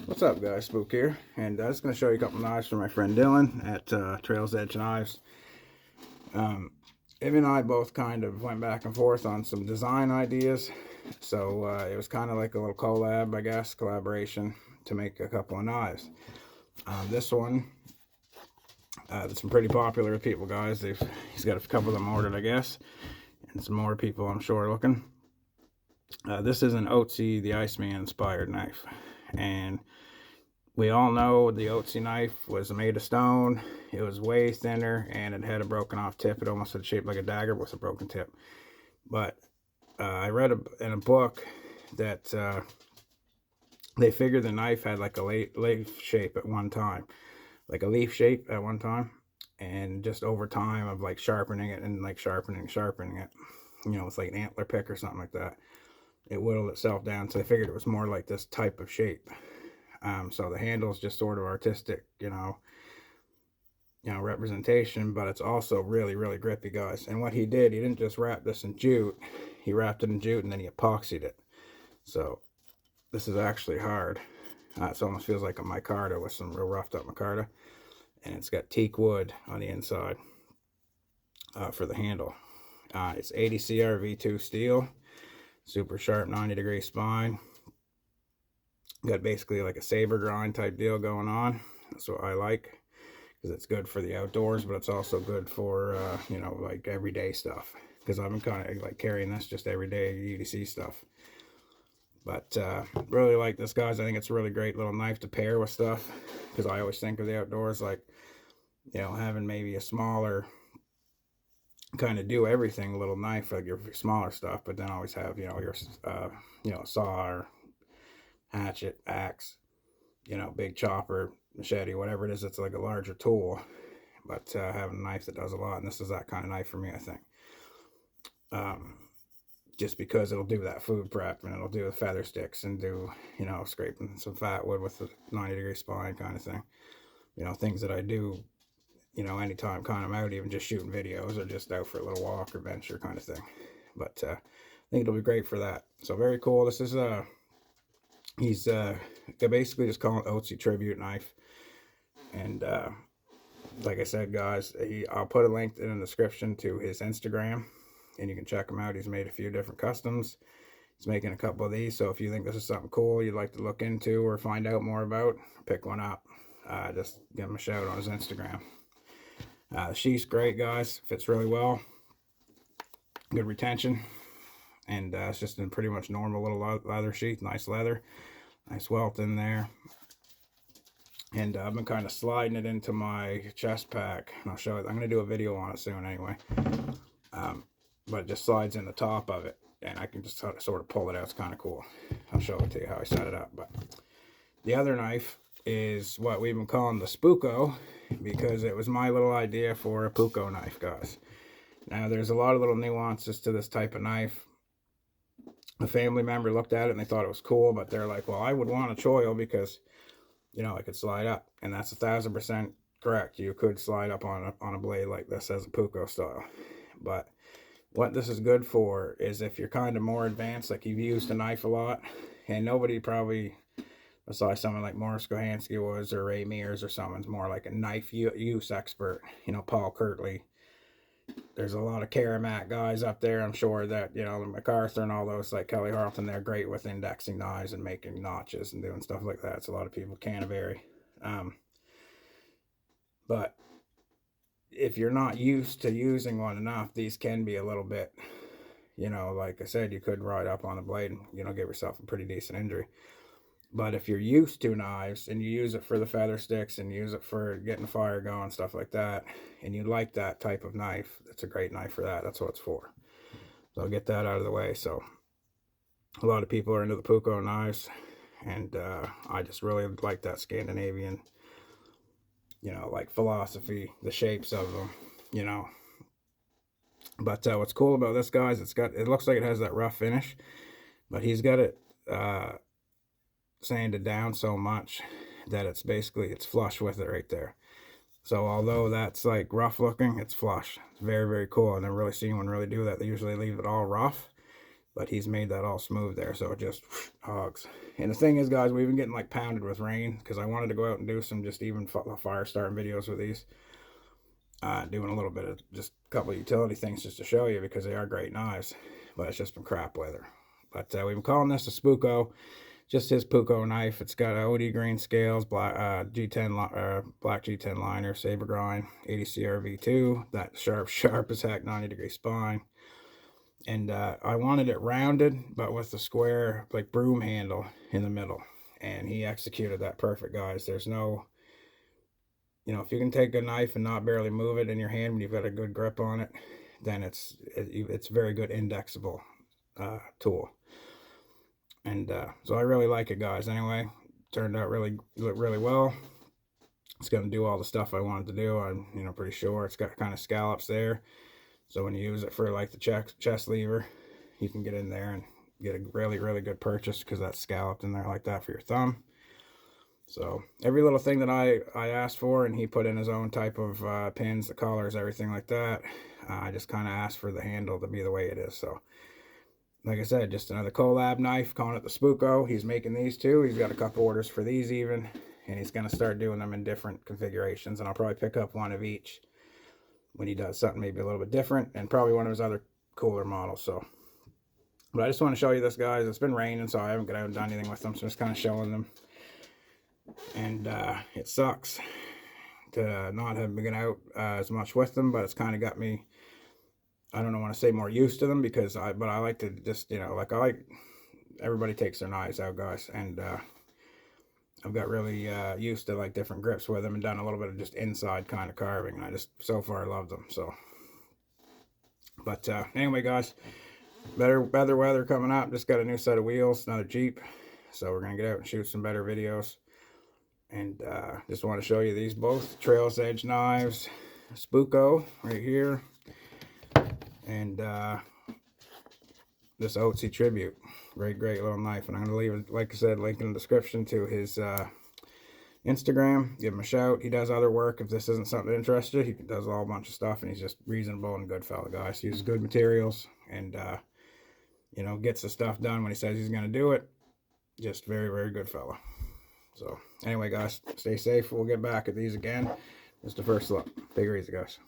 What's up, guys? Spook here, and I'm just going to show you a couple knives from my friend Dylan at Trails Edge Knives. Him and I both kind of went back and forth on some design ideas, so it was kind of like a little collab, I guess, collaboration to make a couple of knives. This one, that's been pretty popular with people, guys. He's got a couple of them ordered, I guess, and some more people, I'm sure, looking. This is an Otzi, the Iceman inspired knife, and we all know the Otzi knife was made of stone. It was way thinner, and it had a broken off tip. It almost had shaped like a dagger with a broken tip. But I read in a book that they figured the knife had like a leaf shape at one time, like a leaf shape at one time, and just over time of like sharpening it and like sharpening it, you know, it's like an antler pick or something like that. It whittled itself down, so they figured it was more like this type of shape. So the handle is just sort of artistic, representation, but it's also really, really grippy, guys. And what he did, he didn't just wrap this in jute. He wrapped it in jute and then he epoxied it. So this is actually hard. It almost feels like a micarta with some real roughed up micarta. And it's got teak wood on the inside for the handle. It's 80 CR V2 steel, super sharp 90-degree spine. Got basically like a saber grind type deal going on. That's what I like, because it's good for the outdoors, but it's also good for like everyday stuff, because I've been kind of like carrying this just everyday UDC stuff. But really like this, guys. I think it's a really great little knife to pair with stuff, because I always think of the outdoors like, having maybe a smaller kind of do everything little knife, like your smaller stuff, but then always have your saw or hatchet, axe, big chopper, machete, whatever it is. It's like a larger tool, but having a knife that does a lot, and this is that kind of knife for me, I think. Just because it'll do that food prep, and it'll do the feather sticks, and do scraping some fat wood with the 90-degree spine kind of thing. Things that I do anytime kind of I'm out, even just shooting videos or just out for a little walk or venture kind of thing. But I think it'll be great for that. So very cool. This is he's they basically just call it Otzi tribute knife. And like I said, guys, I'll put a link in the description to his Instagram, and you can check him out. He's made a few different customs. He's making a couple of these, so if you think this is something cool you'd like to look into or find out more about, pick one up. Just give him a shout on his Instagram. The sheath's great, guys. Fits really well. Good retention. And it's just a pretty much normal little leather sheath. Nice leather. Nice welt in there. And I've been kind of sliding it into my chest pack. And I'll show it. I'm going to do a video on it soon anyway. But it just slides in the top of it. And I can just sort of pull it out. It's kind of cool. I'll show it to you how I set it up. But the other knife is what we've been calling the Spuukko, because it was my little idea for a Spuukko knife, guys. Now, there's a lot of little nuances to this type of knife. A family member looked at it and they thought it was cool, but they're like, well, I would want a choil because it could slide up. And that's 1,000% correct. You could slide up on a blade like this as a Spuukko style. But what this is good for is if you're kind of more advanced, like you've used a knife a lot, and nobody probably, besides someone like Morris Kohansky was, or Ray Mears, or someone's more like a knife use expert, Paul Kirtley. There's a lot of Karamat guys up there, I'm sure, that, MacArthur and all those, like Kelly Harleton, they're great with indexing knives and making notches and doing stuff like that. It's a lot of people can't vary. But if you're not used to using one enough, these can be a little bit, like I said, you could ride up on the blade and, give yourself a pretty decent injury. But if you're used to knives and you use it for the feather sticks and use it for getting the fire going, stuff like that, and you like that type of knife, it's a great knife for that. That's what it's for. So I'll get that out of the way. So a lot of people are into the Spuukko knives, and I just really like that Scandinavian, like philosophy, the shapes of them, But what's cool about this, guys, it looks like it has that rough finish, but he's got it sanded down so much that it's flush with it right there. So although that's like rough looking, it's flush. It's very, very cool. I've never really seen one really do that. They usually leave it all rough, but he's made that all smooth there, so it just hogs. And the thing is, guys, we've been getting like pounded with rain, because I wanted to go out and do some just even fire starting videos with these. Doing a little bit of just a couple of utility things just to show you, because they are great knives, but it's just been crap weather. But we've been calling this a Spuukko, just his Spuukko knife. It's got OD green scales, black G10 black G10 liner, saber grind, 80 CRV2, that sharp as heck 90-degree spine. And I wanted it rounded, but with the square like broom handle in the middle, and he executed that perfect, guys. There's no, you know, if you can take a knife and not barely move it in your hand when you've got a good grip on it, then it's very good indexable tool. And so I really like it, guys. Anyway, turned out really well. It's going to do all the stuff I wanted to do. I'm, you know, pretty sure it's got kind of scallops there, so when you use it for like the chest lever, you can get in there and get a really good purchase, because that's scalloped in there like that for your thumb. So every little thing that I asked for, and he put in his own type of pins, the collars, everything like that. I just kind of asked for the handle to be the way it is. So like I said, just another collab knife, calling it the Spuukko. He's making these too. He's got a couple orders for these even, and he's going to start doing them in different configurations, and I'll probably pick up one of each when he does something maybe a little bit different, and probably one of his other cooler models. So, but I just want to show you this, guys. It's been raining, so I haven't done anything with them, so just kind of showing them. And it sucks to not have been out as much with them, but it's kind of got me, I don't want to say more used to them, because I like to just, you know, like everybody takes their knives out, guys, and I've got really used to like different grips with them, and done a little bit of just inside kind of carving, and I just so far love them. So, but anyway, guys, better weather coming up. Just got a new set of wheels, another Jeep, so we're gonna get out and shoot some better videos. And just want to show you these both Trail's Edge knives, Spuukko right here, and this Otzi Tribute. Great little knife. And I'm going to leave it, like I said, link in the description to his Instagram. Give him a shout. He does other work if this isn't something that interests you. He does a whole bunch of stuff, and he's just reasonable and good fella, guys. He uses good materials, and you know, gets the stuff done when he says he's going to do it. Just very good fella. So anyway, guys, stay safe. We'll get back at these again. Just the first look. Take it easy, guys.